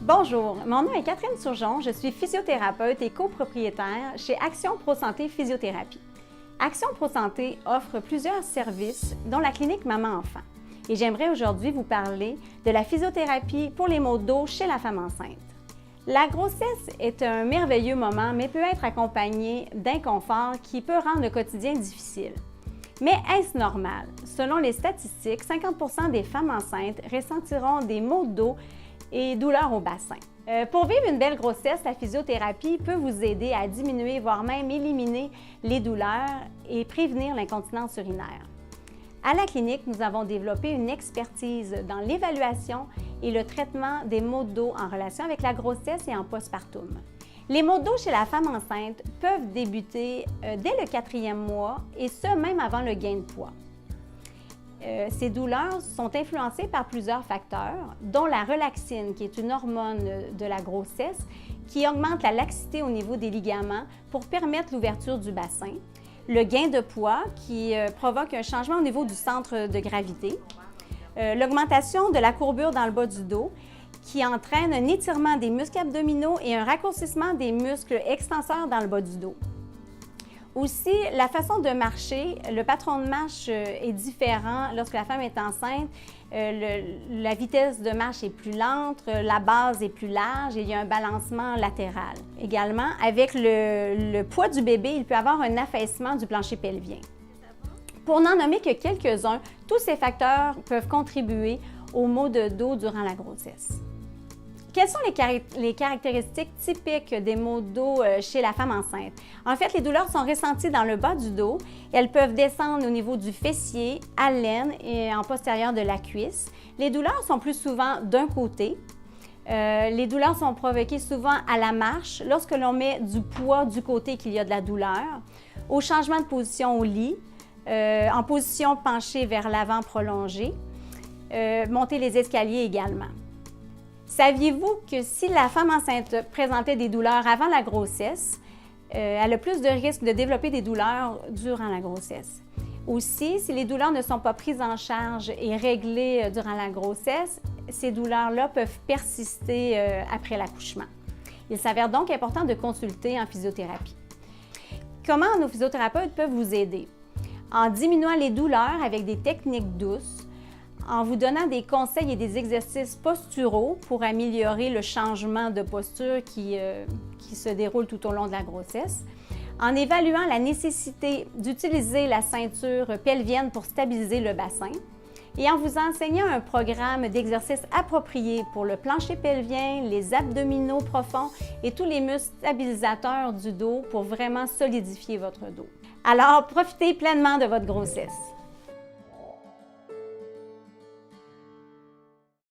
Bonjour, mon nom est Catherine Surgeon, je suis physiothérapeute et copropriétaire chez Action Pro Santé Physiothérapie. Action Pro Santé offre plusieurs services, dont la clinique Maman-Enfant. Et j'aimerais aujourd'hui vous parler de la physiothérapie pour les maux de dos chez la femme enceinte. La grossesse est un merveilleux moment, mais peut être accompagnée d'inconfort qui peut rendre le quotidien difficile. Mais est-ce normal? Selon les statistiques, 50% des femmes enceintes ressentiront des maux de dos et douleurs au bassin. Pour vivre une belle grossesse, la physiothérapie peut vous aider à diminuer, voire même éliminer les douleurs et prévenir l'incontinence urinaire. À la clinique, nous avons développé une expertise dans l'évaluation et le traitement des maux de dos en relation avec la grossesse et en postpartum. Les maux de dos chez la femme enceinte peuvent débuter dès le 4e mois et ce, même avant le gain de poids. Ces douleurs sont influencées par plusieurs facteurs, dont la relaxine, qui est une hormone de la grossesse, qui augmente la laxité au niveau des ligaments pour permettre l'ouverture du bassin, le gain de poids, qui provoque un changement au niveau du centre de gravité, l'augmentation de la courbure dans le bas du dos, qui entraîne un étirement des muscles abdominaux et un raccourcissement des muscles extenseurs dans le bas du dos. Aussi, la façon de marcher, le patron de marche est différent lorsque la femme est enceinte. La vitesse de marche est plus lente, la base est plus large et il y a un balancement latéral. Également, avec le poids du bébé, il peut y avoir un affaissement du plancher pelvien. Pour n'en nommer que quelques-uns, tous ces facteurs peuvent contribuer aux maux de dos durant la grossesse. Quelles sont les caractéristiques typiques des maux de dos chez la femme enceinte? En fait, les douleurs sont ressenties dans le bas du dos. Elles peuvent descendre au niveau du fessier, à l'aine et en postérieur de la cuisse. Les douleurs sont plus souvent d'un côté. Les douleurs sont provoquées souvent à la marche, lorsque l'on met du poids du côté qu'il y a de la douleur, au changement de position au lit, en position penchée vers l'avant prolongée, monter les escaliers également. Saviez-vous que si la femme enceinte présentait des douleurs avant la grossesse, elle a plus de risques de développer des douleurs durant la grossesse? Aussi, si les douleurs ne sont pas prises en charge et réglées durant la grossesse, ces douleurs-là peuvent persister après l'accouchement. Il s'avère donc important de consulter en physiothérapie. Comment nos physiothérapeutes peuvent vous aider? En diminuant les douleurs avec des techniques douces, en vous donnant des conseils et des exercices posturaux pour améliorer le changement de posture qui se déroule tout au long de la grossesse, en évaluant la nécessité d'utiliser la ceinture pelvienne pour stabiliser le bassin et en vous enseignant un programme d'exercices appropriés pour le plancher pelvien, les abdominaux profonds et tous les muscles stabilisateurs du dos pour vraiment solidifier votre dos. Alors, profitez pleinement de votre grossesse.